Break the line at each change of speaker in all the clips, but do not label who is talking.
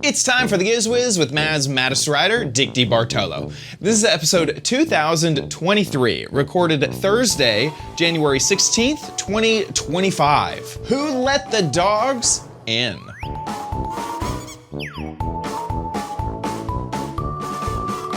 It's time for the Giz Wiz with Mad's maddest writer, Dick DeBartolo. This is episode 2023, recorded Thursday, January 16th, 2025. Who let the dogs in?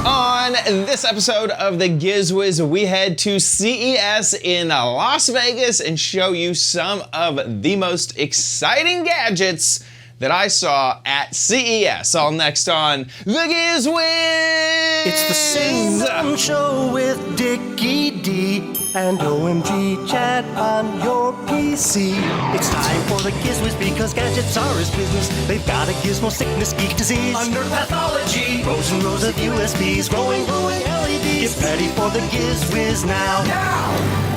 On this episode of the Giz Wiz, we head to CES in Las Vegas and show you some of the most exciting gadgets that I saw at CES. All next on the Giz Wiz!
It's the same show with Dickie D and OMG chat on your PC. It's time for the Giz Wiz because gadgets are his business. They've got a gizmo sickness, geek disease, under pathology, rows and rows of USBs, glowing LEDs. Get ready for the Giz Wiz now.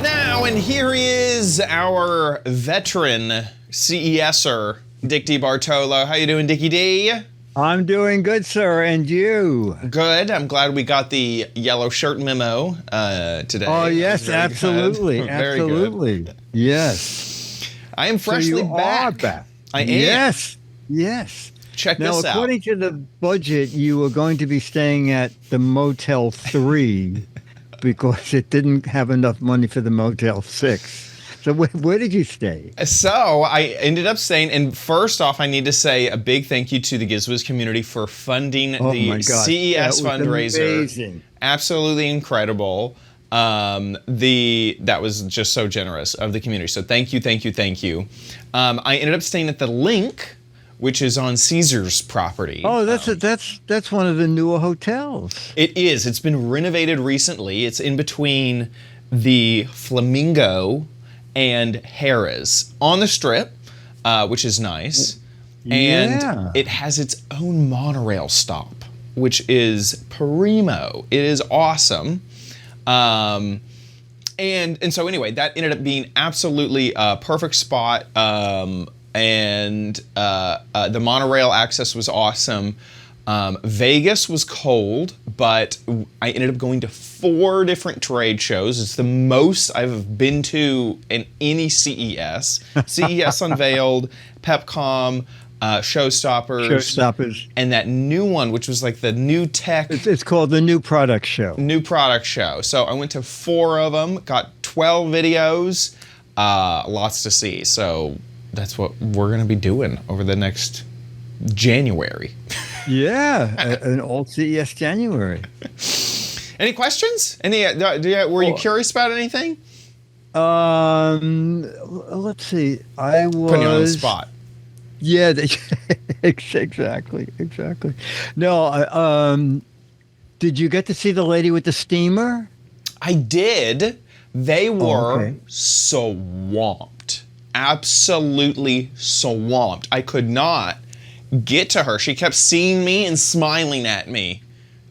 Now, and here he is, our veteran CESer, Dick DeBartolo. How you doing, Dickie D?
I'm doing good, sir, and you?
Good. I'm glad we got the yellow shirt memo today.
Oh, yes, absolutely. Absolutely.
Good.
Yes.
I am freshly back. I am.
Yes.
Check
now,
this out.
Now, according to the budget, you were going to be staying at the Motel 3 because it didn't have enough money for the Motel 6. So where did you stay?
So I ended up staying, and first off, I need to say a big thank you to the Giz Wiz community for funding the CES fundraiser.
Amazing.
Absolutely incredible. That was just so generous of the community. So thank you. I ended up staying at the Link, which is on Caesar's property.
Oh, that's one of the newer hotels.
It is. It's been renovated recently. It's in between the Flamingo and Harrah's on the Strip, which is nice. And it has its own monorail stop, which is primo. It is awesome. And so anyway, that ended up being absolutely a perfect spot. And the monorail access was awesome. Vegas was cold, but I ended up going to 4 different trade shows. It's the most I've been to in any CES. CES unveiled, Pepcom, Showstoppers, and that new one, which was like the new tech.
It's called the New Product Show.
So I went to 4 of them, got 12 videos, lots to see. So that's what we're going to be doing over the next January.
Yeah, an old CES January.
Any questions? Were you curious about anything?
Let's see. I was
putting you on the spot.
Yeah, exactly. No, did you get to see the lady with the steamer?
I did. They were swamped. Absolutely swamped. I could not get to her. She kept seeing me and smiling at me,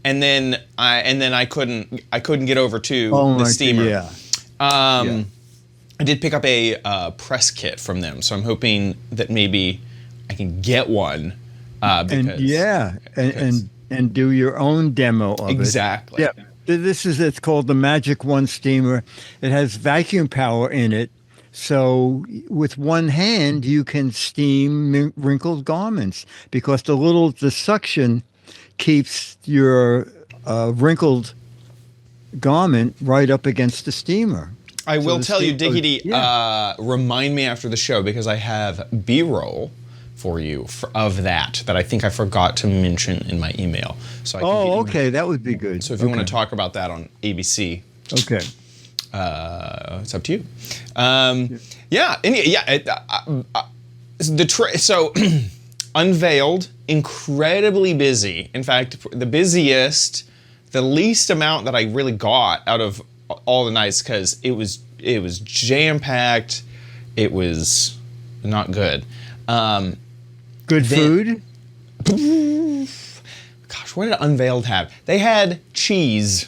and then I couldn't get over to the steamer. I did pick up a press kit from them, so I'm hoping that maybe I can get one. And
do your own demo of
exactly.
it. Exactly. It's called the Magic One steamer. It has vacuum power in it. So with one hand, you can steam wrinkled garments because the suction keeps your wrinkled garment right up against the steamer.
I will tell you, Dickie D, remind me after the show because I have B-roll for you of that I think I forgot to mention in my email. So
that would be good.
So if you want to talk about that on ABC.
Okay.
It's up to you. So unveiled, incredibly busy. In fact, the least amount that I really got out of all the nights because it was jam-packed. It was not good.
Good food?
Gosh, what did Unveiled have? They had cheese.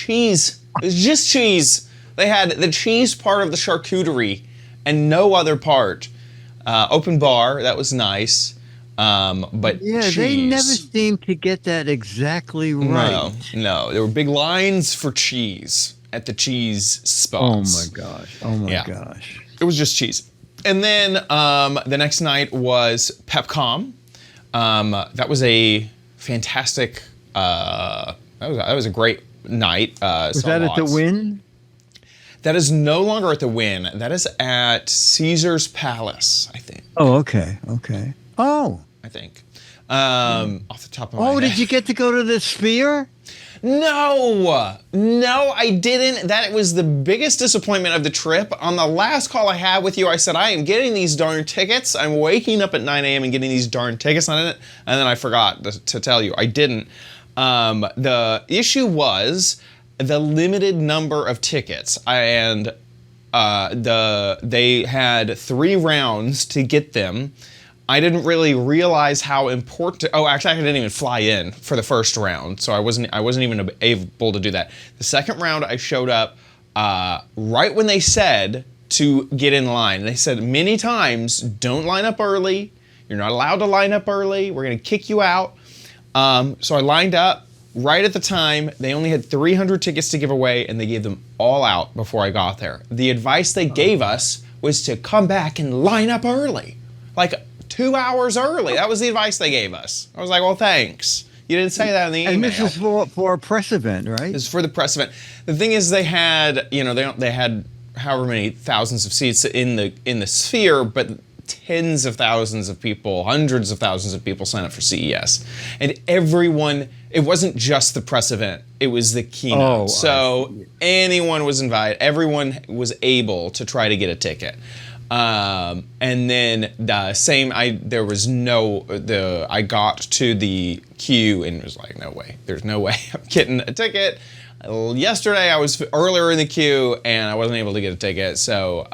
It was just cheese. They had the cheese part of the charcuterie and no other part. Open bar, that was nice. But cheese.
They never seemed to get that exactly right.
No. There were big lines for cheese at the cheese spots.
Oh my gosh.
It was just cheese. And then the next night was Pepcom. That was a fantastic. That was a great night.
Was that at the Wynn?
That is no longer at the Wynn. That is at Caesar's Palace, I think.
Oh, okay. Oh.
I think. Off the top of my head.
Oh, did you get to go to the Sphere?
No, I didn't. That was the biggest disappointment of the trip. On the last call I had with you, I said, I am getting these darn tickets. I'm waking up at 9 a.m. and getting these darn tickets on it. And then I forgot to tell you, I didn't. The issue was the limited number of tickets. And they had 3 rounds to get them. I didn't really realize how important. Oh, actually, I didn't even fly in for the first round, so I wasn't even able to do that. The second round, I showed up right when they said to get in line. They said many times, "Don't line up early. You're not allowed to line up early. We're going to kick you out." So I lined up right at the time. They only had 300 tickets to give away, and they gave them all out before I got there. The advice they gave us was to come back and line up early, like 2 hours early. That was the advice they gave us. I was like, well, thanks. You didn't say that in the email.
And this is for a press event, right?
This is for the press event. The thing is, they had, they had however many thousands of seats in the Sphere, but tens of thousands of people, hundreds of thousands of people signed up for CES. And everyone, it wasn't just the press event, it was the keynote.
Oh,
so anyone was invited. Everyone was able to try to get a ticket. And then I got to the queue and was like, no way, there's no way I'm getting a ticket. Yesterday I was earlier in the queue and I wasn't able to get a ticket, so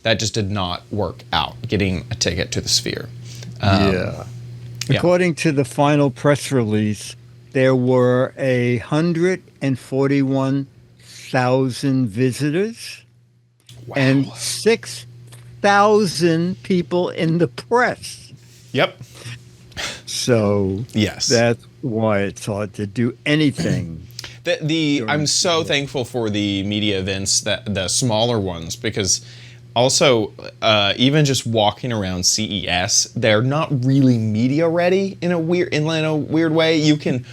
that just did not work out, getting a ticket to the Sphere.
According to the final press release, there were 141,000 visitors.
Wow.
And 6,000 people in the press.
Yep.
So
yes,
that's why it's hard to do anything.
I'm so thankful for the media events, the smaller ones, because also even just walking around CES, they're not really media ready in a weird way. You can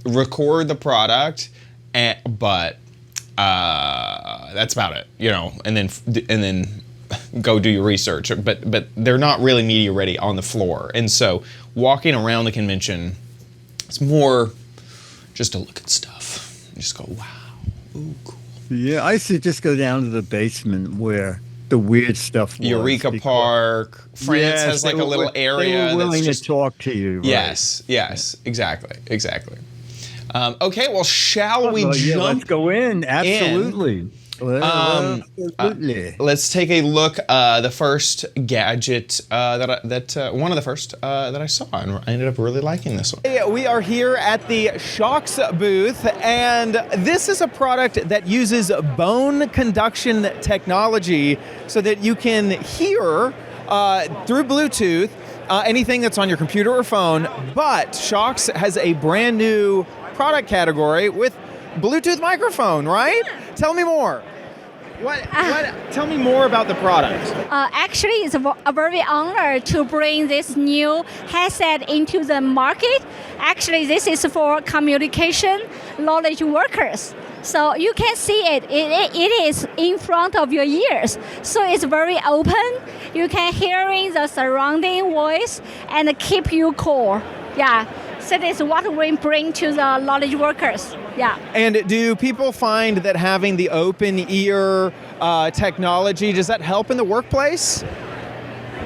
record the product, but that's about it, and then go do your research. But they're not really media ready on the floor, and so walking around the convention, it's more just to look at stuff and just go, wow, ooh, cool.
Yeah, I used to just go down to the basement where the weird stuff was.
Eureka Park. France has like a little area.
They were willing
that's just,
to talk to you. Right?
Yes, exactly. Okay, well, shall we jump?
Let's go in. Absolutely.
Let's take a look. The first gadget one of the first that I saw, and I ended up really liking this one.
Hey, we are here at the Shocks booth, and this is a product that uses bone conduction technology so that you can hear through Bluetooth anything that's on your computer or phone. But Shocks has a brand new product category with Bluetooth microphone, right? Tell me more. Tell me more about the product.
Actually, it's a very honor to bring this new headset into the market. Actually, this is for communication knowledge workers. So you can see it. It is in front of your ears. So it's very open. You can hearing the surrounding voice and keep you cool. Yeah. So this is what we bring to the knowledge workers. Yeah.
And do people find that having the open ear technology, does that help in the workplace?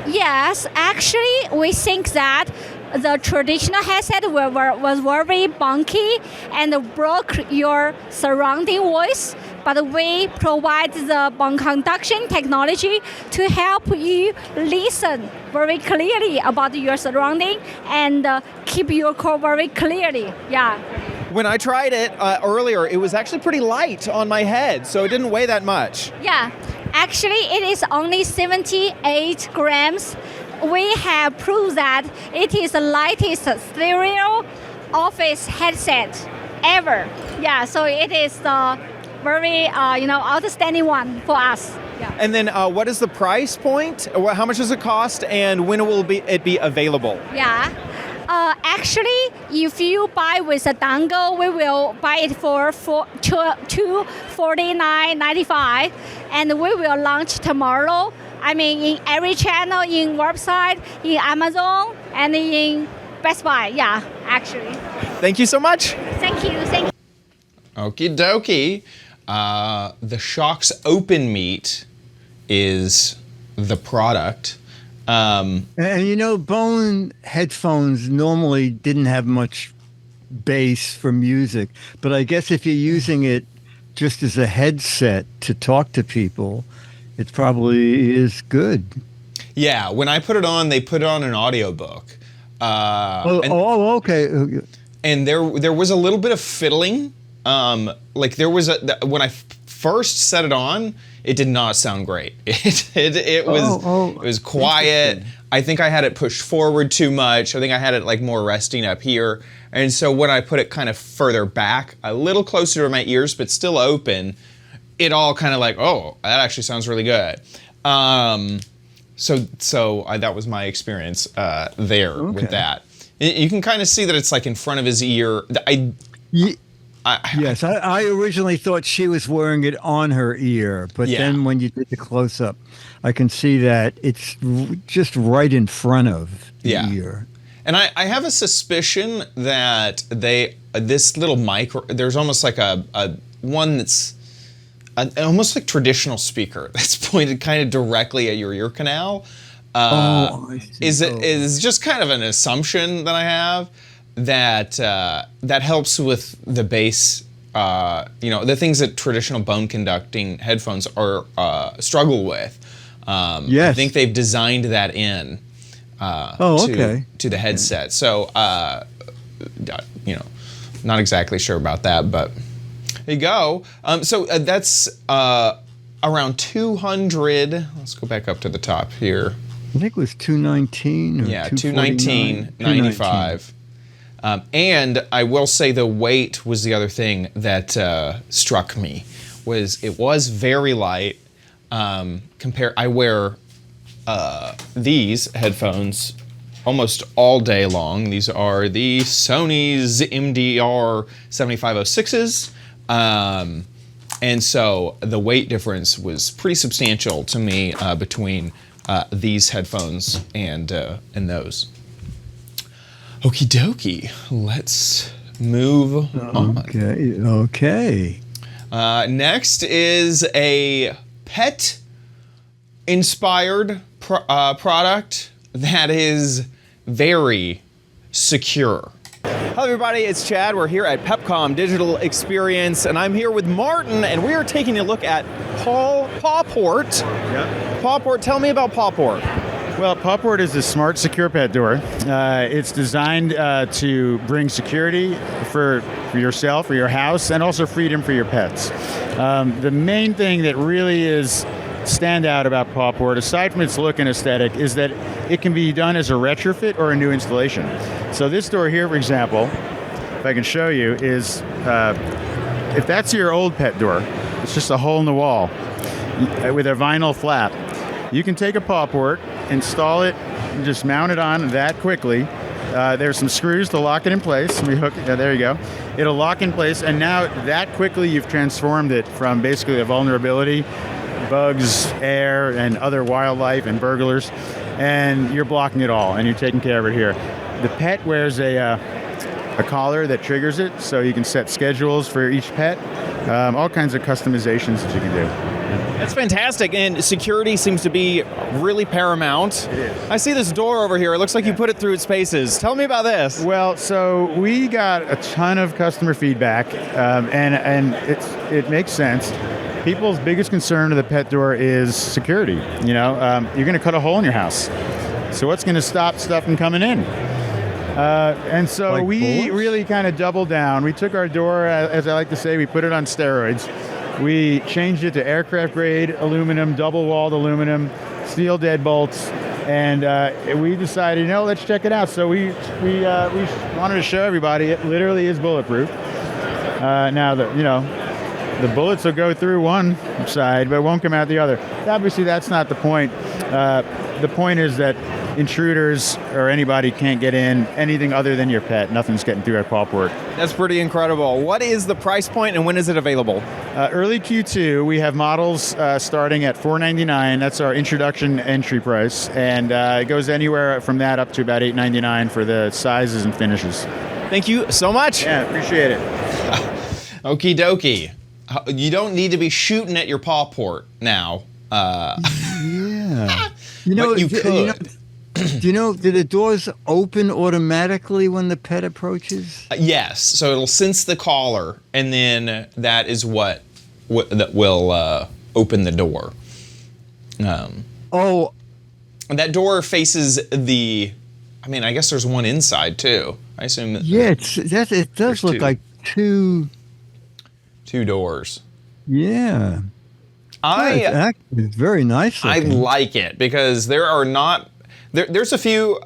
Yes, actually, we think that the traditional headset was very bulky and broke your surrounding voice, but we provide the bone conduction technology to help you listen very clearly about your surrounding and keep your core very clearly. Yeah.
When I tried it earlier, it was actually pretty light on my head, so it didn't weigh that much.
Yeah, actually, it is only 78 grams. We have proved that it is the lightest stereo office headset ever. Yeah, so it is the very outstanding one for us. Yeah.
And then what is the price point? How much does it cost, and when will it be available?
Yeah. Actually, if you buy with a dongle, we will buy it for $249.95, and we will launch tomorrow. I mean, in every channel, in website, in Amazon, and in Best Buy. Yeah, actually.
Thank you so much.
Thank you. Thank you.
Okie dokie. The Shocks Open Meat is the product.
And you know, Bone headphones normally didn't have much bass for music, but I guess if you're using it just as a headset to talk to people, it probably is good.
Yeah, when I put it on, they put it on an audiobook.
Okay.
And there was a little bit of fiddling. Like there was when I first set it on, it did not sound great. It was quiet. I think I had it pushed forward too much. I think I had it like more resting up here. And so when I put it kind of further back, a little closer to my ears, but still open, it all kind of like, oh, that actually sounds really good. So that was my experience there with that. You can kind of see that it's like in front of his ear.
Yes, I originally thought she was wearing it on her ear, but then when you did the close-up, I can see that it's just right in front of the ear.
And I have a suspicion that this little mic, there's almost like a one that's almost like traditional speaker that's pointed kind of directly at your ear canal.
I see.
Is just kind of an assumption that I have that helps with the bass. The things that traditional bone conducting headphones are struggle with. I think they've designed that in to the headset. So not exactly sure about that, but there you go. So that's around 200. Let's go back up to the top here.
I think it was 219 or
$219.95. And I will say the weight was the other thing that struck me. It was very light. I wear these headphones almost all day long. These are the Sony's MDR 7506s. And so the weight difference was pretty substantial to me between these headphones and those. Okie dokie, let's move on.
Okay.
Next is a pet-inspired product that is very secure.
Hello everybody, it's Chad. We're here at PepCom Digital Experience, and I'm here with Martin, and we are taking a look at Pawport.
Yep.
Pawport, tell me about Pawport.
Well, Pawport is a smart, secure pet door. It's designed to bring security for yourself, for your house, and also freedom for your pets. The main thing that really is standout about Pawport, aside from its look and aesthetic, is that it can be done as a retrofit or a new installation. So this door here, for example, if I can show you, is if that's your old pet door, it's just a hole in the wall with a vinyl flap. You can take a Pawport, install it, and just mount it on that quickly. There's some screws to lock it in place. We hook it, there you go. It'll lock in place, and now that quickly you've transformed it from basically a vulnerability, bugs, air, and other wildlife and burglars, and you're blocking it all, and you're taking care of it here. The pet wears a collar that triggers it, so you can set schedules for each pet, all kinds of customizations that you can do.
That's fantastic, and security seems to be really paramount.
It is.
I see this door over here. It looks like you put it through its paces. Tell me about this.
Well, so we got a ton of customer feedback, and it makes sense. People's biggest concern of the pet door is security. You're going to cut a hole in your house. So what's going to stop stuff from coming in? And so
Like
we
bullets?
really kind of doubled down. We took our door, as I like to say, we put it on steroids. We changed it to aircraft grade aluminum, double walled aluminum, steel deadbolts, and we decided, let's check it out. So we wanted to show everybody it literally is bulletproof. Now the bullets will go through one side, but won't come out the other. Obviously, that's not the point. The point is that intruders or anybody can't get in. Anything other than your pet, nothing's getting through our paw port.
That's pretty incredible. What is the price point and when is it available?
Early Q2, we have models starting at $499. That's our introduction entry price, and it goes anywhere from that up to about $899 for the sizes and finishes.
Thank you so much.
Yeah, appreciate it.
Okie dokie. You don't need to be shooting at your paw port now.
Yeah.
But you could.
Do you know, do the doors open automatically when the pet approaches?
Yes. So it'll sense the collar, and then that is what that will open the door.
Oh.
And that door faces the. I mean, I guess there's one inside too. I assume.
Yeah, it does look like two
doors.
Yeah. It's very nice looking.
I like it because there are not. There's a few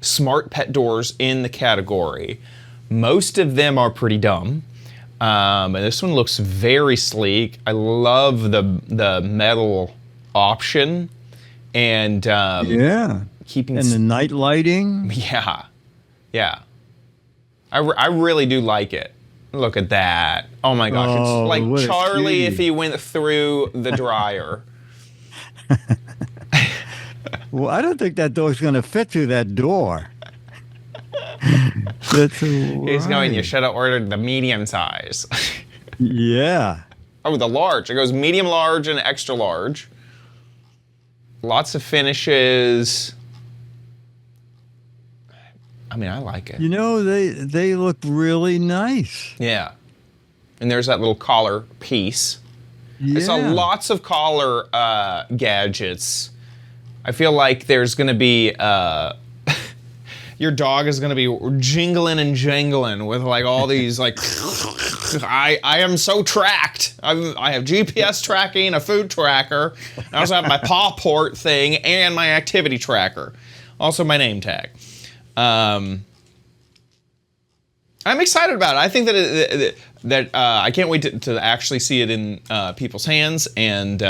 smart pet doors in the category. Most of them are pretty dumb. And this one looks very sleek. I love the metal option and keeping
and the night lighting.
Yeah. I really do like it. Look at that. Oh my gosh, it's like Charlie if he went through the dryer.
Well, I don't think that dog's going to fit through that door. That's right.
He's going, you should have ordered the medium size.
Yeah.
Oh, the large. It goes medium, large, and extra large. Lots of finishes. I mean, I like it.
You know, they look really nice.
Yeah. And there's that little collar piece.
Yeah.
I saw lots of collar gadgets. I feel like there's going to be, your dog is going to be jingling and jangling with like all these like, I am so tracked. I have GPS tracking, a food tracker. I also have my paw port thing and my activity tracker. Also my name tag. I'm excited about it. I think that I can't wait to actually see it in people's hands and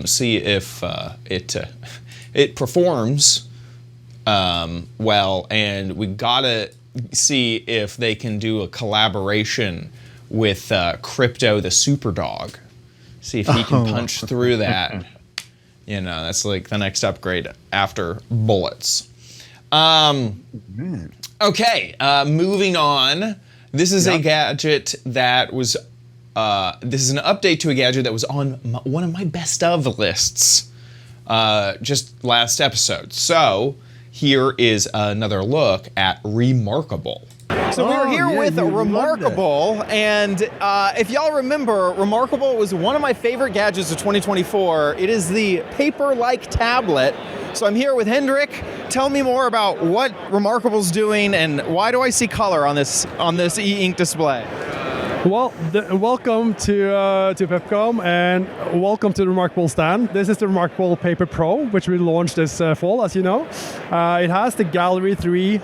see if it performs well. And we gotta see if they can do a collaboration with Crypto the Super Dog. See if he can punch through that. You know, that's like the next upgrade after bullets. Okay, moving on. This is a gadget that was, this is an update to a gadget that was on one of my best of lists just last episode. So here is another look at Remarkable.
So we're here with Remarkable, and if y'all remember, Remarkable was one of my favorite gadgets of 2024. It is the paper-like tablet. So I'm here with Hendrik. Tell me more about what Remarkable's doing, and why do I see color on this e-ink display?
Well, welcome to Pepcom, and welcome to the Remarkable stand. This is the Remarkable Paper Pro, which we launched this fall, as you know. It has the Gallery 3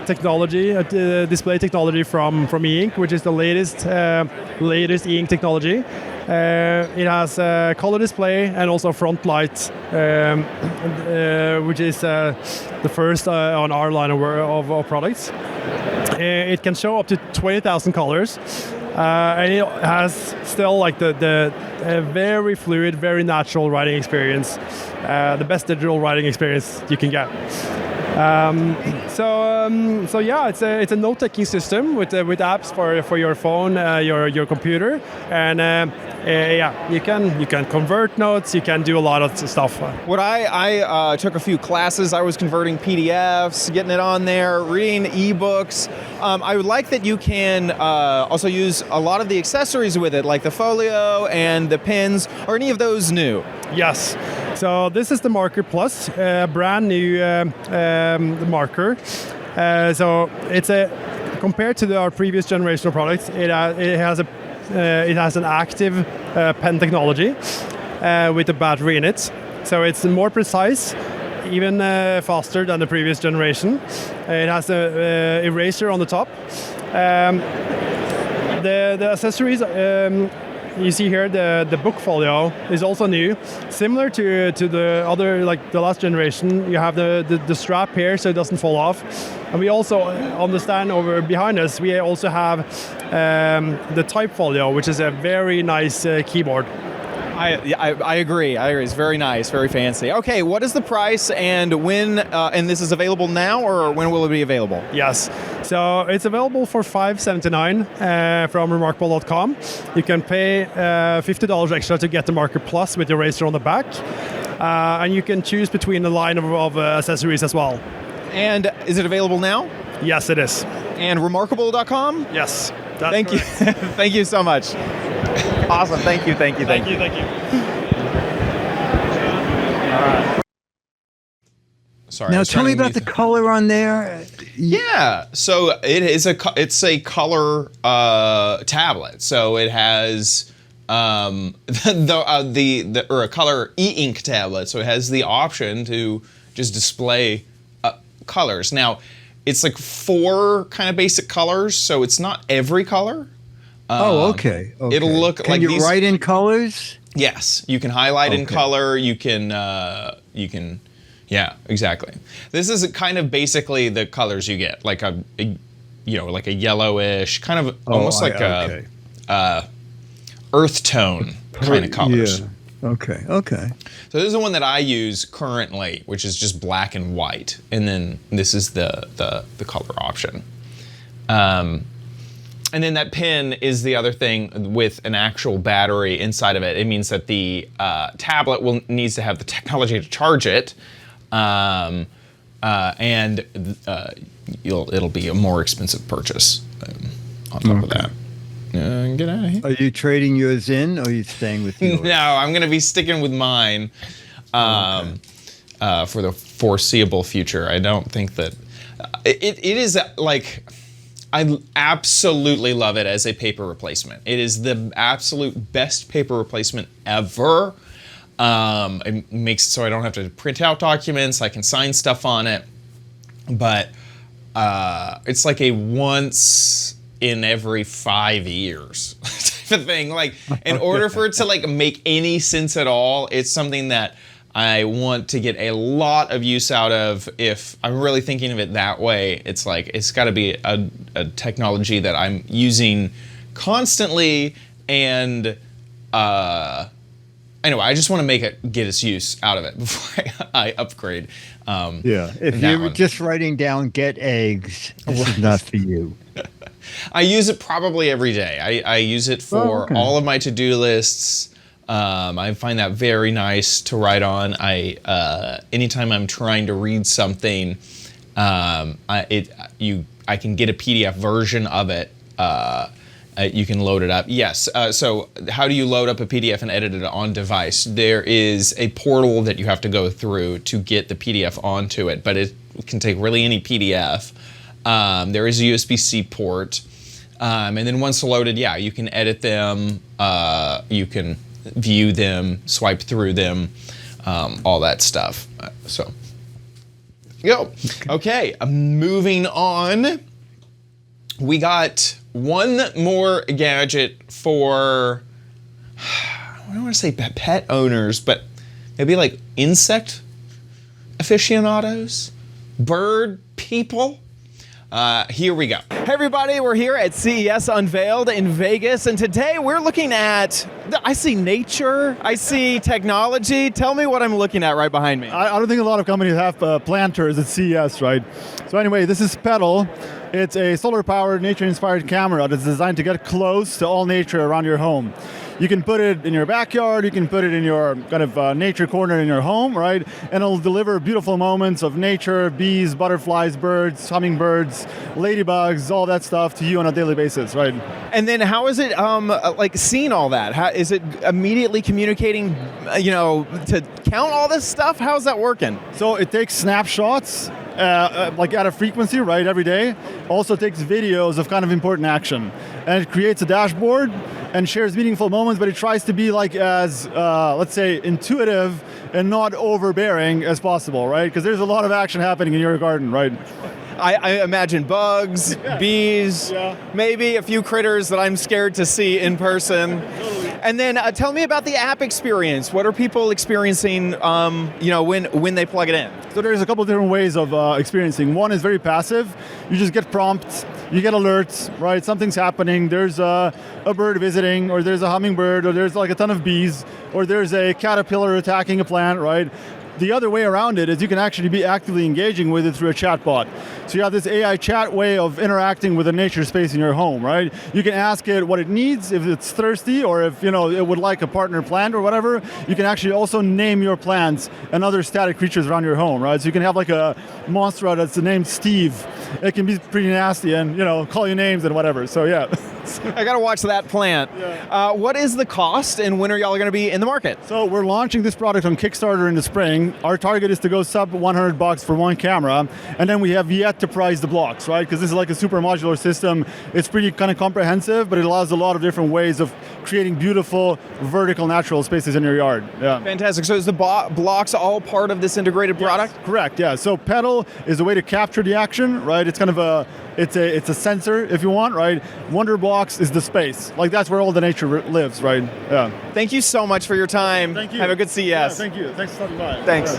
technology, display technology from e-ink, which is the latest e-ink technology. It has a color display and also front light, which is the first on our line of products. It can show up to 20,000 colors, and it has still like the very fluid, very natural writing experience, the best digital writing experience you can get. So yeah, it's a note-taking system with apps for your phone, your computer, and yeah, you can convert notes, you can do a lot of stuff.
What I took a few classes. I was converting PDFs, getting it on there, reading ebooks. I would like that you can also use a lot of the accessories with it, like the folio and the pens. Are any of those new?
Yes. So this is the Marker Plus, brand new marker. So it's compared to our previous generation of products, it has an active pen technology with a battery in it. So it's more precise, even faster than the previous generation. It has an eraser on the top. The accessories you see here the book folio is also new, similar to the other, like the last generation. You have the strap here so it doesn't fall off, and we also on the stand over behind us we also have the type folio, which is a very nice keyboard.
I agree. It's very nice, very fancy. Okay, what is the price, and when? And this is available now, or when will it be available?
Yes, so it's available for $579 from Remarkable.com. You can pay $50 extra to get the Marker Plus with the eraser on the back, and you can choose between a line of accessories as well.
And is it available now?
Yes, it is.
And Remarkable.com?
Yes.
Thank you. Thank you so much. Awesome. Thank you.
Thank you.
Sorry.
Now tell me about the color on there.
Yeah, so it's a color tablet. So it has or a color e-ink tablet. So it has the option to just display colors. Now it's like 4 kind of basic colors, so it's not every color.
Okay.
It'll look
can
like
you
these.
write in colors?
Yes, you can highlight in color. You can. Yeah, exactly. This is kind of basically the colors you get, like a like a yellowish, kind of almost like a earth tone kind of colors.
Yeah. Okay.
So this is the one that I use currently, which is just black and white, and then this is the color option. And then that pin is the other thing with an actual battery inside of it. It means that the tablet needs to have the technology to charge it, and it'll be a more expensive purchase on top of that. Get out of here.
Are you trading yours in, or are you staying with yours?
No, I'm going to be sticking with mine for the foreseeable future. I don't think that it is like. I absolutely love it as a paper replacement. It is the absolute best paper replacement ever. It makes it so I don't have to print out documents. I can sign stuff on it. But it's like a once in every 5 years type of thing. Like, in order for it to like make any sense at all, it's something that I want to get a lot of use out of. If I'm really thinking of it that way, it's like it's got to be a technology that I'm using constantly, and anyway, I just want to get its use out of it before I upgrade.
If you're just writing down "get eggs," this is not for you.
I use it probably every day. I use it for all of my to-do lists. I find that very nice to write on. Anytime I'm trying to read something, I can get a PDF version of it. You can load it up. Yes. So how do you load up a PDF and edit it on device? There is a portal that you have to go through to get the PDF onto it, but it can take really any PDF. There is a USB-C port, and then once loaded, you can edit them. You can view them, swipe through them, all that stuff. So, go. Okay, moving on. We got one more gadget for, I don't want to say pet owners, but maybe like insect aficionados, bird people. Here we go.
Hey everybody, we're here at CES Unveiled in Vegas, and today we're looking at, I see nature, I see technology. Tell me what I'm looking at right behind me.
I don't think a lot of companies have planters at CES, right? So anyway, this is Petal. It's a solar-powered, nature-inspired camera that's designed to get close to all nature around your home. You can put it in your backyard, you can put it in your kind of nature corner in your home, right? And it'll deliver beautiful moments of nature, bees, butterflies, birds, hummingbirds, ladybugs, all that stuff to you on a daily basis, right?
And then how is it like seeing all that? How is it immediately communicating, to count all this stuff? How's that working?
So it takes snapshots like at a frequency, right, every day. Also takes videos of kind of important action. And it creates a dashboard and shares meaningful moments, but it tries to be like as, let's say, intuitive and not overbearing as possible, right? Because there's a lot of action happening in your garden, right?
I imagine bugs, bees, maybe a few critters that I'm scared to see in person. And then tell me about the app experience. What are people experiencing, when they plug it in?
So there's a couple of different ways of experiencing. One is very passive. You just get prompts, you get alerts, right? Something's happening. There's a bird visiting, or there's a hummingbird, or there's like a ton of bees, or there's a caterpillar attacking a plant, right? The other way around it is you can actually be actively engaging with it through a chatbot. So you have this AI chat way of interacting with the nature space in your home, right? You can ask it what it needs, if it's thirsty, or if it would like a partner plant or whatever. You can actually also name your plants and other static creatures around your home, right? So you can have like a monster that's named Steve. It can be pretty nasty and call you names and whatever. So yeah.
I gotta watch that plant.
Yeah.
What is the cost, and when are y'all gonna be in the market?
So we're launching this product on Kickstarter in the spring. Our target is to go sub $100 for one camera, and then we have yet to price the blocks, right? Because this is like a super modular system. It's pretty kind of comprehensive, but it allows a lot of different ways of creating beautiful vertical natural spaces in your yard. Yeah.
Fantastic. So is the blocks all part of this integrated product?
Yes, correct. Yeah. So pedal is a way to capture the action, right? It's kind of it's a sensor, if you want, right? Wonder Blocks is the space. Like that's where all the nature lives, right? Yeah.
Thank you so much for your time.
Thank you.
Have a good CES.
Yeah, thank you. Thanks for stopping by.
Thanks.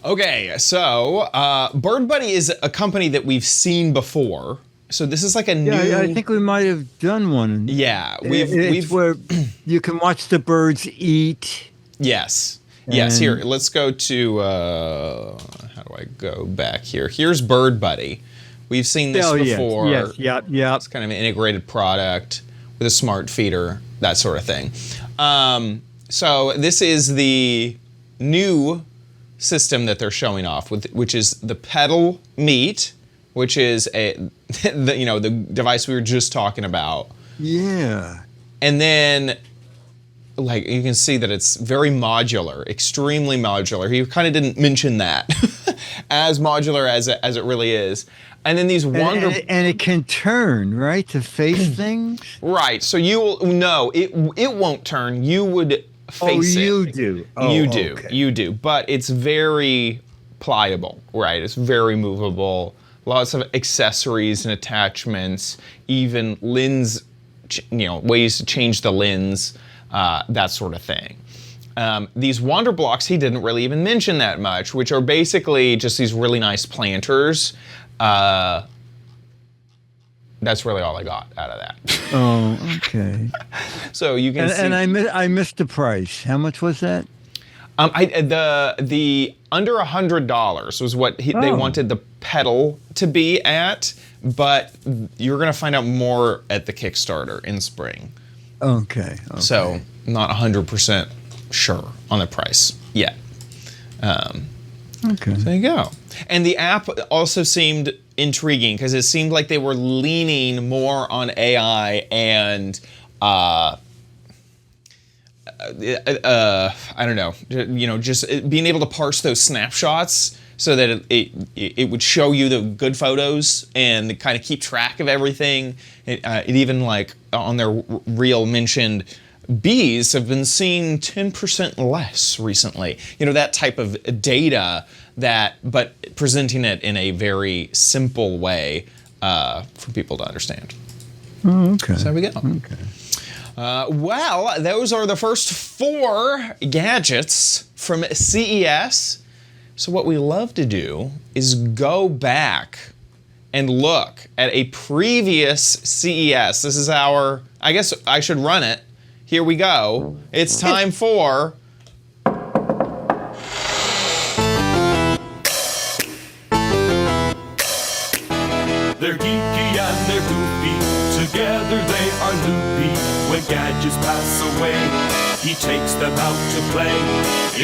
Okay, so Bird Buddy is a company that we've seen before. So this is like a new.
Yeah, I think we might have done one.
Yeah,
It's where you can watch the birds eat.
Yes. Yes, here, let's go to, how do I go back here? Here's Bird Buddy. We've seen this before.
Yes, yeah.
It's kind of an integrated product with a smart feeder, that sort of thing. So this is the new system that they're showing off, which is the Pedal Meet, which is the device we were just talking about.
Yeah.
And then like you can see that it's very modular, extremely modular. He kind of didn't mention that as modular as it really is. And then these wonderful
and it can turn, right, to face things.
Right. So it won't turn. You would face it.
You do.
You do.
Okay.
You do. But it's very pliable, right? It's very movable. Lots of accessories and attachments, even lens, ways to change the lens. That sort of thing. These Wander Blocks, he didn't really even mention that much, which are basically just these really nice planters. That's really all I got out of that.
Oh, okay.
So you can see.
And I missed the price. How much was that?
The under $100 was what they wanted the pedal to be at, but you're gonna find out more at the Kickstarter in spring.
Okay.
So not 100% sure on the price yet.
Okay.
So there you go. And the app also seemed intriguing because it seemed like they were leaning more on AI and I don't know, just being able to parse those snapshots so that it would show you the good photos and kind of keep track of everything. It even like on their reel mentioned bees have been seen 10% less recently. That type of data but presenting it in a very simple way for people to understand.
Oh, okay.
So there we go.
Okay.
Well, those are the first 4 gadgets from CES. So what we love to do is go back and look at a previous CES. This is I guess I should run it. Here we go. It's time for...
They're geeky and they're goofy, together they are loopy. When gadgets pass away, he takes them out to play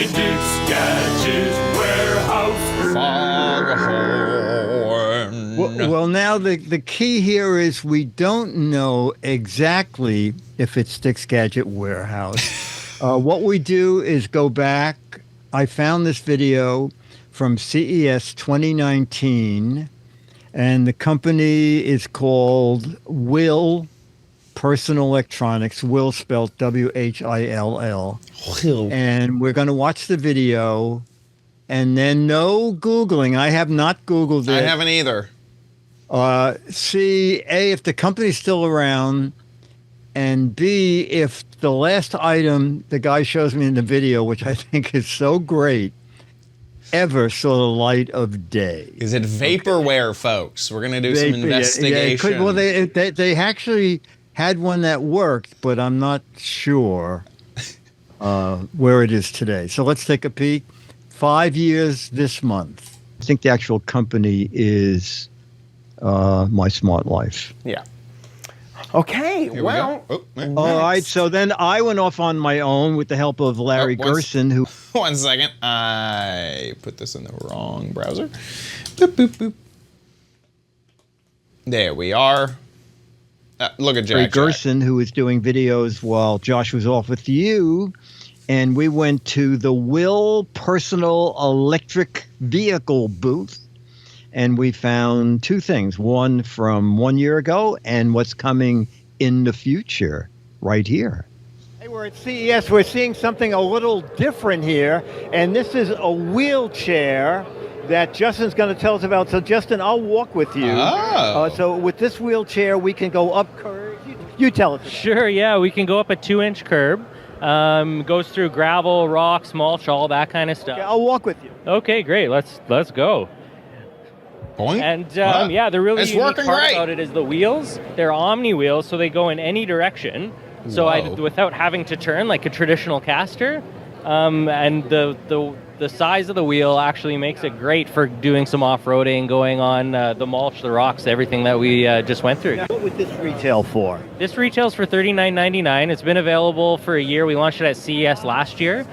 in Dick's Gadget Warehouse.
Foghorn.
Well, now the key here is we don't know exactly if it's Dick's Gadget Warehouse. What we do is go back. I found this video from CES 2019, and the company is called Will Personal Electronics. Will spelled WHILL. And we're going to watch the video, and then no Googling. I have not Googled it.
I haven't either.
See, if the company's still around, And B, if the last item the guy shows me in the video, which I think is so great, ever saw the light of day.
Is it vaporware, folks? We're gonna do some investigation.
Yeah, it could, well, they actually had one that worked, but I'm not sure where it is today. So let's take a peek. 5 years this month. I think the actual company is My Smart Life.
Yeah. Okay,
Here
well.
we go.
All right, so then I went off on my own with the help of Larry Gerson, who...
1 second. I put this in the wrong browser. Boop, boop, boop. There we are. Look at
Larry
Jack.
Gerson, who was doing videos while Josh was off with you. And we went to the Will Personal Electric Vehicle booth. And we found two things. One from 1 year ago and what's coming in the future right here.
Hey, we're at CES. We're seeing something a little different here. And this is a wheelchair that Justin's going to tell us about. So, Justin, I'll walk with you.
Oh.
So with this wheelchair, we can go up curves. You tell us.
Sure, yeah. We can go up a 2-inch curb. Goes through gravel, rocks, mulch, all that kind of stuff.
Yeah, I'll walk with you.
Okay, great. Let's go.
Boing.
And yeah, the really
It's
unique
working
part
great.
about it is the wheels. They're Omni wheels, so they go in any direction. So without having to turn like a traditional caster. And the size of the wheel actually makes it great for doing some off-roading, going on the mulch, the rocks, everything that we just went through.
What would this retail for?
This retails for $39.99. It's been available for a year. We launched it at CES last year.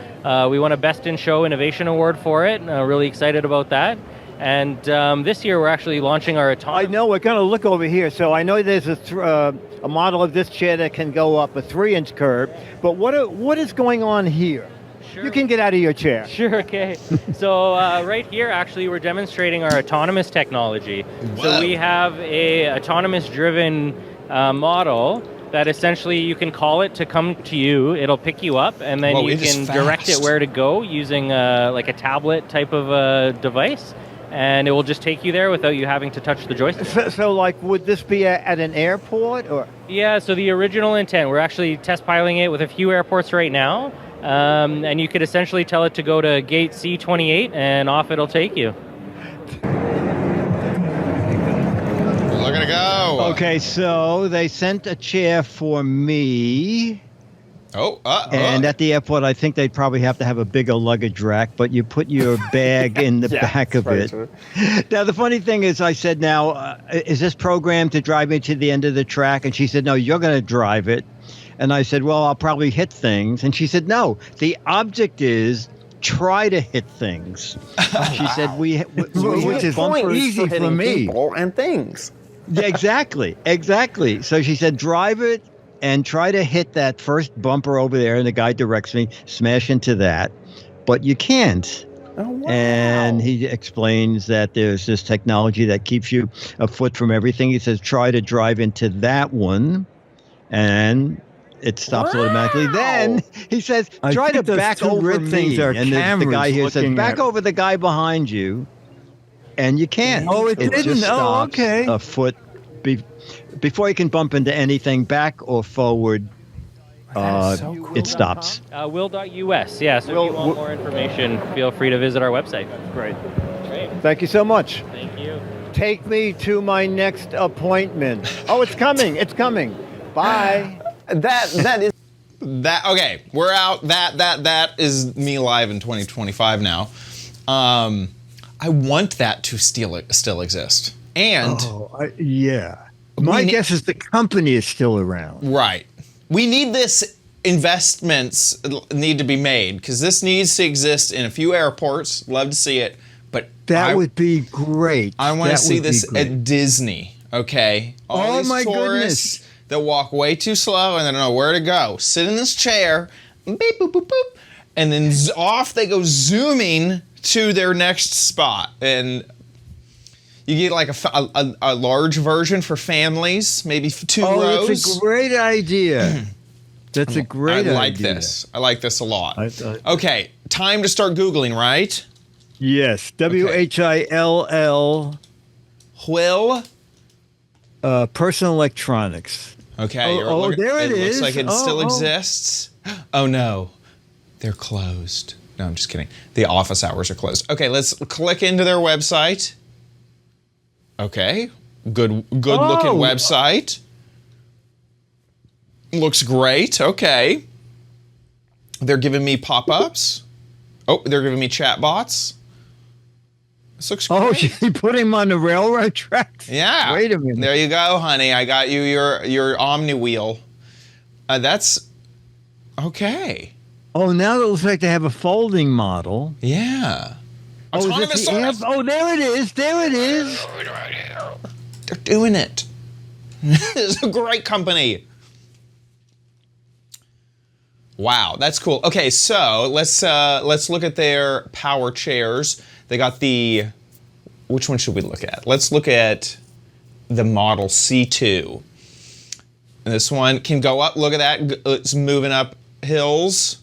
We won a Best in Show Innovation Award for it. Really excited about that. And this year we're actually launching our autonomous...
I know, we're going to look over here. So I know there's a model of this chair that can go up a 3-inch curb. But what is going on here?
Sure.
You can get out of your chair.
Sure, okay. So right here, actually, we're demonstrating our autonomous technology.
Whoa.
So we have a autonomous-driven model that essentially you can call it to come to you. It'll pick you up, and then you can direct it where to go using like a tablet type of device. And it will just take you there without you having to touch the joystick.
So like, would this be at an airport? Or?
Yeah, so the original intent, we're actually test piloting it with a few airports right now. And you could essentially tell it to go to gate C28 and off it'll take you.
Look at it go.
Okay, so they sent a chair for me. And at the airport, I think they'd probably have to have a bigger luggage rack, but you put your bag in the back of it. Now, the funny thing is, I said, now, is this programmed to drive me to the end of the track? And she said, no, you're going to drive it. And I said, well, I'll probably hit things. And she said, no, the object is try to hit things. She said,
which is easy for me. People and things.
Yeah, exactly. So she said, drive it and try to hit that first bumper over there. And the guy directs me, smash into that. But you can't.
Oh, wow.
And he explains that there's this technology that keeps you a foot from everything. He says, try to drive into that one. And it stops automatically. Then he says, try to back over me. And the guy here says, back over the guy behind you. And you can't.
Oh, it didn't?
Just stops
okay.
a foot before you can bump into anything, back or forward.
So cool.
It stops.
Will.us, yeah. So if you want more information, feel free to visit our website.
Great. Thank you so much.
Thank you.
Take me to my next appointment. Oh, it's coming. It's coming. Bye.
That is
okay. We're out. That is me live in 2025 now. I want that to still exist. And
yeah. My guess is the company is still around.
Right. We need this. Investments need to be made because this needs to exist in a few airports. Love to see it, but
that would be great.
I want to see this at Disney. Okay. All these
my
tourists
goodness.
that walk way too slow and they don't know where to go. Sit in this chair, beep, boop, boop, boop, and then off they go zooming to their next spot. And you get like a large version for families, maybe 2 rows.
That's a great idea. That's a great idea.
I like this. I like this a lot. Okay, time to start Googling, right?
Yes. WHILL.
Will.
Personal electronics.
Okay.
There it is.
Looks like it still exists. Oh no, they're closed. No, I'm just kidding. The office hours are closed. Okay, let's click into their website. Okay, good looking website. Looks great. Okay. They're giving me pop-ups. Oh, they're giving me chat bots. This looks great.
Oh, you put him on the railroad tracks?
Yeah.
Wait a minute.
There you go, honey. I got you your Omni wheel. That's okay.
Oh, now it looks like they have a folding model.
Yeah.
Autonomous service. Oh, there it is. There it is.
They're doing it. This is a great company. Wow, that's cool. Okay, so let's look at their power chairs. They got the, which one should we look at? Let's look at the Model C2. And this one can go up. Look at that. It's moving up hills.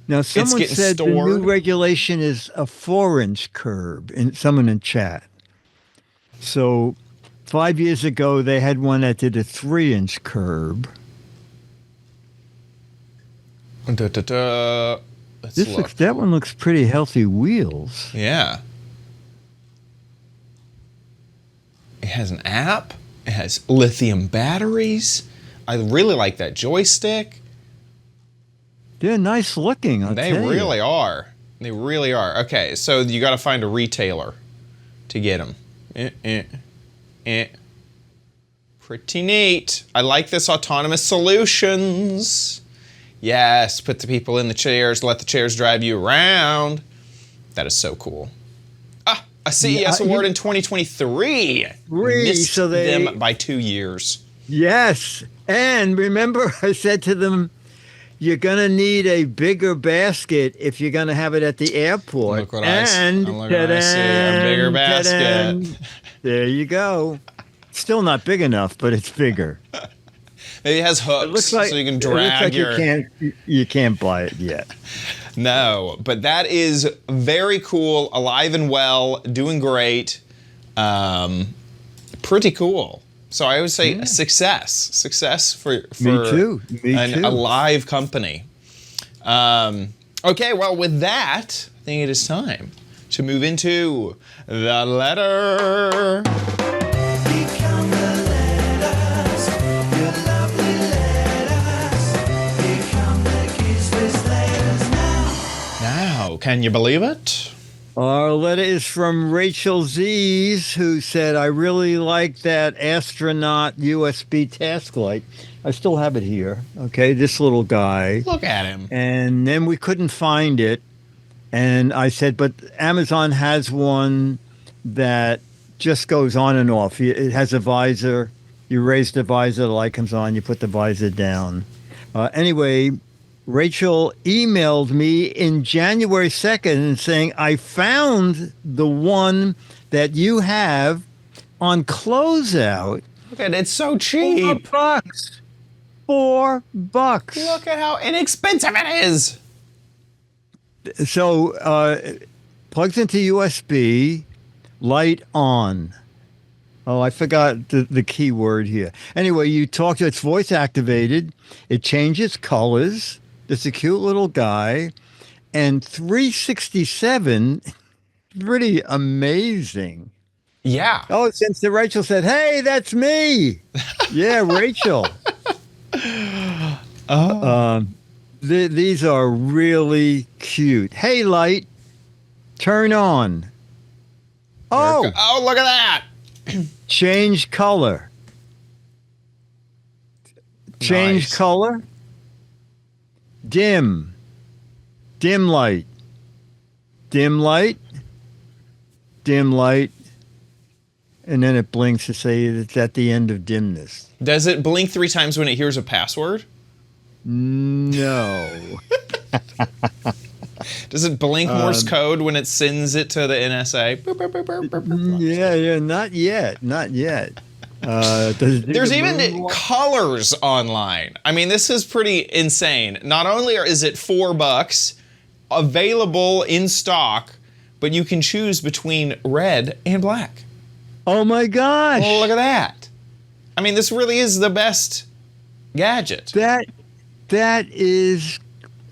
Now, someone said the new regulation is a 4-inch curb, someone in chat. So 5 years ago, they had one that did a 3-inch curb.
That
one looks pretty healthy wheels.
Yeah. It has an app. It has lithium batteries. I really like that joystick.
They're nice looking.
They really are. They really are. Okay, so you got to find a retailer to get them. Pretty neat. I like this autonomous solutions. Yes, put the people in the chairs, let the chairs drive you around. That is so cool. Ah, a CES award in 2023. Missed them by 2 years.
Yes, and remember I said to them, you're going to need a bigger basket if you're going to have it at the airport.
Look what I see. A bigger basket.
There you go. Still not big enough, but it's bigger.
Maybe it has hooks, so you can drag
you can't buy it yet.
No, but that is very cool, alive and well, doing great. Pretty cool. So I would say success for a live company. Okay, well, with that, I think it is time to move into the letter.
Become the letters, your lovely letters. Become the Giz Wiz letters now.
Can you believe it?
Our letter is from Rachel Z's, who said, I really like that astronaut USB task light. I still have it here. Okay, this little guy.
Look at him.
And then we couldn't find it. And I said, but Amazon has one that just goes on and off. It has a visor. You raise the visor, the light comes on, you put the visor down. Anyway, Rachel emailed me in January 2nd saying, I found the one that you have on closeout.
Look at it, it's so cheap.
$4. $4.
Look at how inexpensive it is.
So, plugs into USB, light on. Oh, I forgot the key word here. Anyway, you talk to it's voice activated. It changes colors. It's a cute little guy. And 367, pretty amazing.
Yeah.
Oh, since Rachel said, hey, that's me. Yeah, Rachel. These are really cute. Hey, light, turn on. Oh,
look at that.
Change color. Change color. Dim. Dim light. Dim light. Dim light. And then it blinks to say it's at the end of dimness.
Does it blink 3 times when it hears a password?
No.
Does it blink Morse code when it sends it to the NSA?
Yeah, not yet. Not yet.
There's even colors online. I mean, this is pretty insane. Not only is it $4 available in stock, but you can choose between red and black.
Oh my gosh.
Well, look at that. I mean, this really is the best gadget?
That is,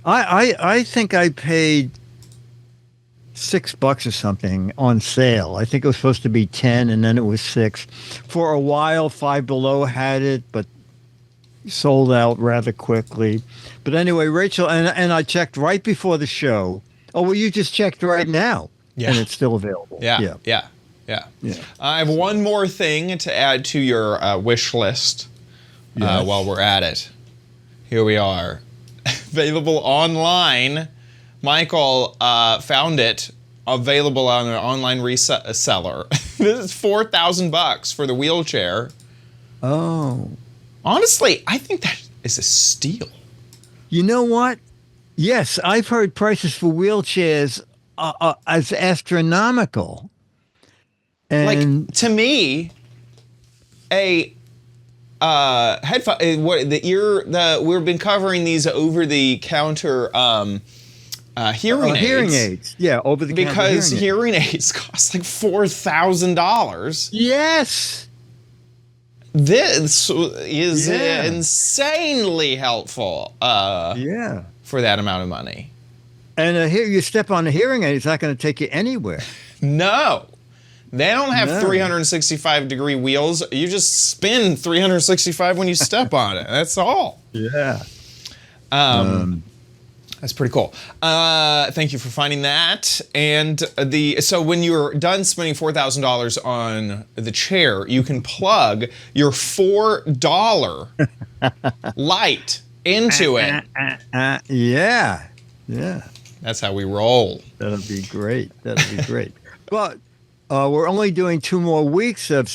I think I paid $6 or something on sale. I think it was supposed to be 10, and then it was 6. For a while, Five Below had it, but sold out rather quickly. But anyway, Rachel, and I checked right before the show. Oh, well, you just checked right now, and it's still available.
Yeah. I have one more thing to add to your wish list while we're at it. Here we are. Available online. Michael found it available on an online reseller. This is $4,000 for the wheelchair.
Oh.
Honestly, I think that is a steal.
You know what? Yes, I've heard prices for wheelchairs as astronomical. And
like, to me, a headphone. We've been covering these over-the-counter hearing aids.
Yeah, over the counter.
Because hearing aids cost like $4,000.
Yes.
This is insanely helpful. For that amount of money.
And here you step on a hearing aid, it's not going to take you anywhere.
No. They don't have 365-degree wheels. You just spin 365 when you step on it. That's all.
Yeah.
That's pretty cool. Thank you for finding that. And so when you're done spending $4,000 on the chair, you can plug your $4 light into it.
Yeah.
That's how we roll.
That'll be great. But we're only doing 2 more weeks of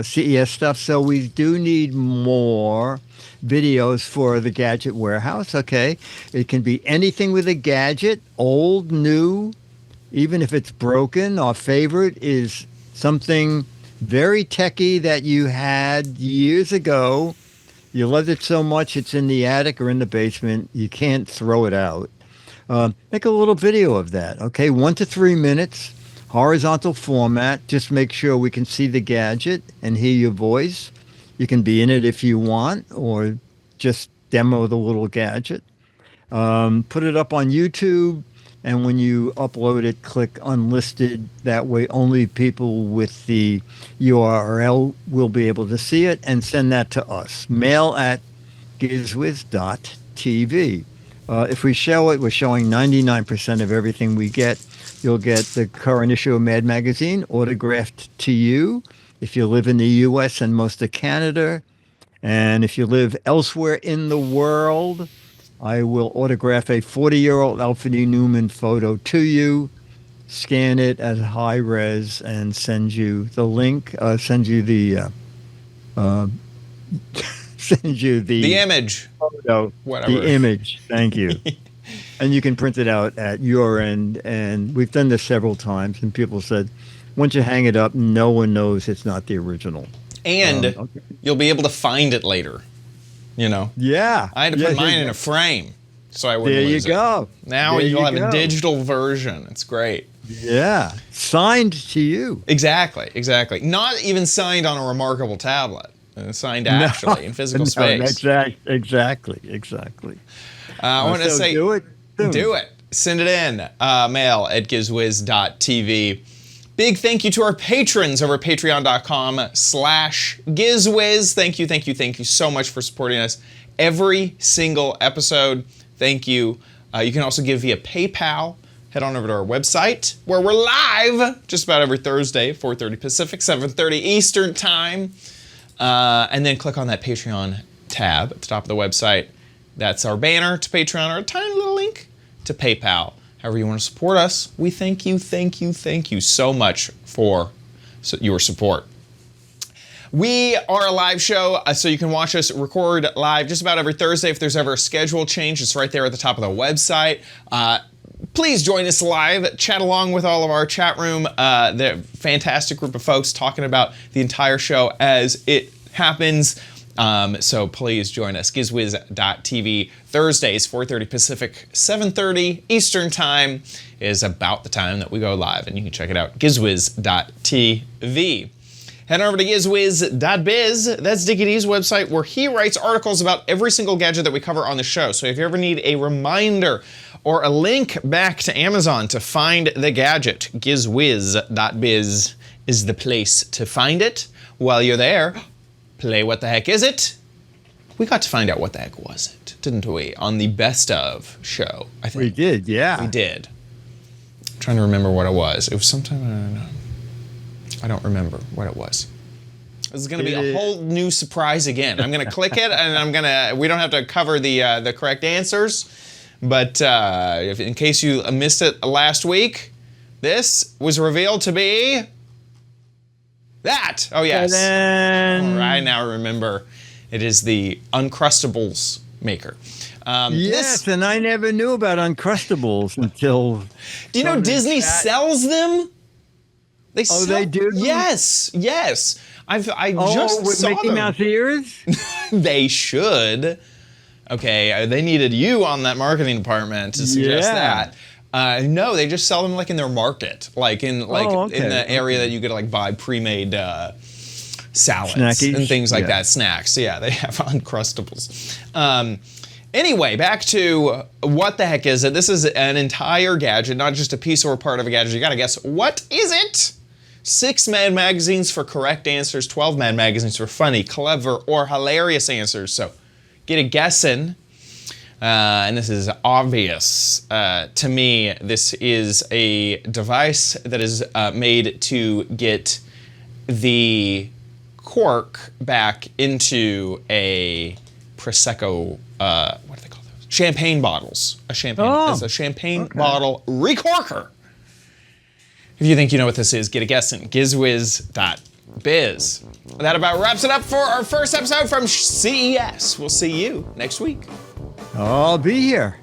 CES stuff, so we do need more videos for the Gadget Warehouse. Okay, it can be anything with a gadget, old, new, even if it's broken. Our favorite is something very techy that you had years ago. You loved it so much it's in the attic or in the basement. You can't throw it out. Make a little video of that. Okay, 1 to 3 minutes, horizontal format. Just make sure we can see the gadget and hear your voice. You can be in it if you want, or just demo the little gadget. Put it up on YouTube, and when you upload it, click unlisted. That way only people with the URL will be able to see it, and send that to us. Mail at gizwiz.tv. If we show it, we're showing 99% of everything we get. You'll get the current issue of Mad Magazine autographed to you. If you live in the U.S. and most of Canada, and if you live elsewhere in the world, I will autograph a 40-year-old Alfred E. Newman photo to you, scan it at high res, and send you the link. Send you the
image.
Photo,
whatever.
The image. Thank you. And you can print it out at your end. And we've done this several times, and people said, once you hang it up, no one knows it's not the original.
And you'll be able to find it later. You know?
Yeah.
I had to put mine in a frame so I wouldn't lose it.
There you go.
Now you'll have a digital version. It's great.
Yeah. Signed to you.
Exactly. Not even signed on a remarkable tablet. Signed actually in physical space.
Exactly.
I want to say,
do it.
Send it in. Mail at gizwiz.tv. Big thank you to our patrons over at patreon.com/GizWiz. Thank you so much for supporting us every single episode. Thank you. You can also give via PayPal. Head on over to our website where we're live just about every Thursday, 4:30 Pacific, 7:30 Eastern Time. And then click on that Patreon tab at the top of the website. That's our banner to Patreon, or a tiny little link to PayPal. However you want to support us, we thank you so much for your support. We are a live show, so you can watch us record live just about every Thursday. If there's ever a schedule change, it's right there at the top of the website. Please join us live. Chat along with all of our chat room. The fantastic group of folks talking about the entire show as it happens. So please join us. GizWiz.tv. Thursdays, 4:30 Pacific, 7:30 Eastern Time is about the time that we go live, and you can check it out. GizWiz.tv. Head over to gizwiz.biz. That's Dickie D's website where he writes articles about every single gadget that we cover on the show. So if you ever need a reminder or a link back to Amazon to find the gadget, gizwiz.biz is the place to find it. While you're there, play What the Heck Is It? We got to find out what the heck was it, didn't we? On the Best Of show, I think.
We did, yeah.
We did. I'm trying to remember what it was. It was sometime, I don't remember what it was. This is going to be a whole new surprise again. I'm going to click it, and we don't have to cover the correct answers, but if in case you missed it last week, this was revealed to be that. Oh, yes. All right, now remember. It is the Uncrustables maker.
Yes, and I never knew about Uncrustables until...
Do you know Disney sells them? They
they do?
Yes. I just
with
saw
Mickey
them.
Mouse ears?
They should. Okay, they needed you on that marketing department to suggest that. No, they just sell them like in their market, like in in the area that you could like buy pre-made salads
Snackies?
and things like that. Snacks, yeah, they have Uncrustables. Anyway, back to what the heck is it? This is an entire gadget, not just a piece or part of a gadget. You gotta guess, what is it? 6 Mad Magazines for correct answers, 12 Mad Magazines for funny, clever, or hilarious answers. So get a guessing. And this is obvious to me. This is a device that is made to get the cork back into a Prosecco, what do they call those? Champagne bottles. It's a champagne bottle recorker. If you think you know what this is, get a guess in gizwiz.biz. That about wraps it up for our first episode from CES. We'll see you next week.
I'll be here.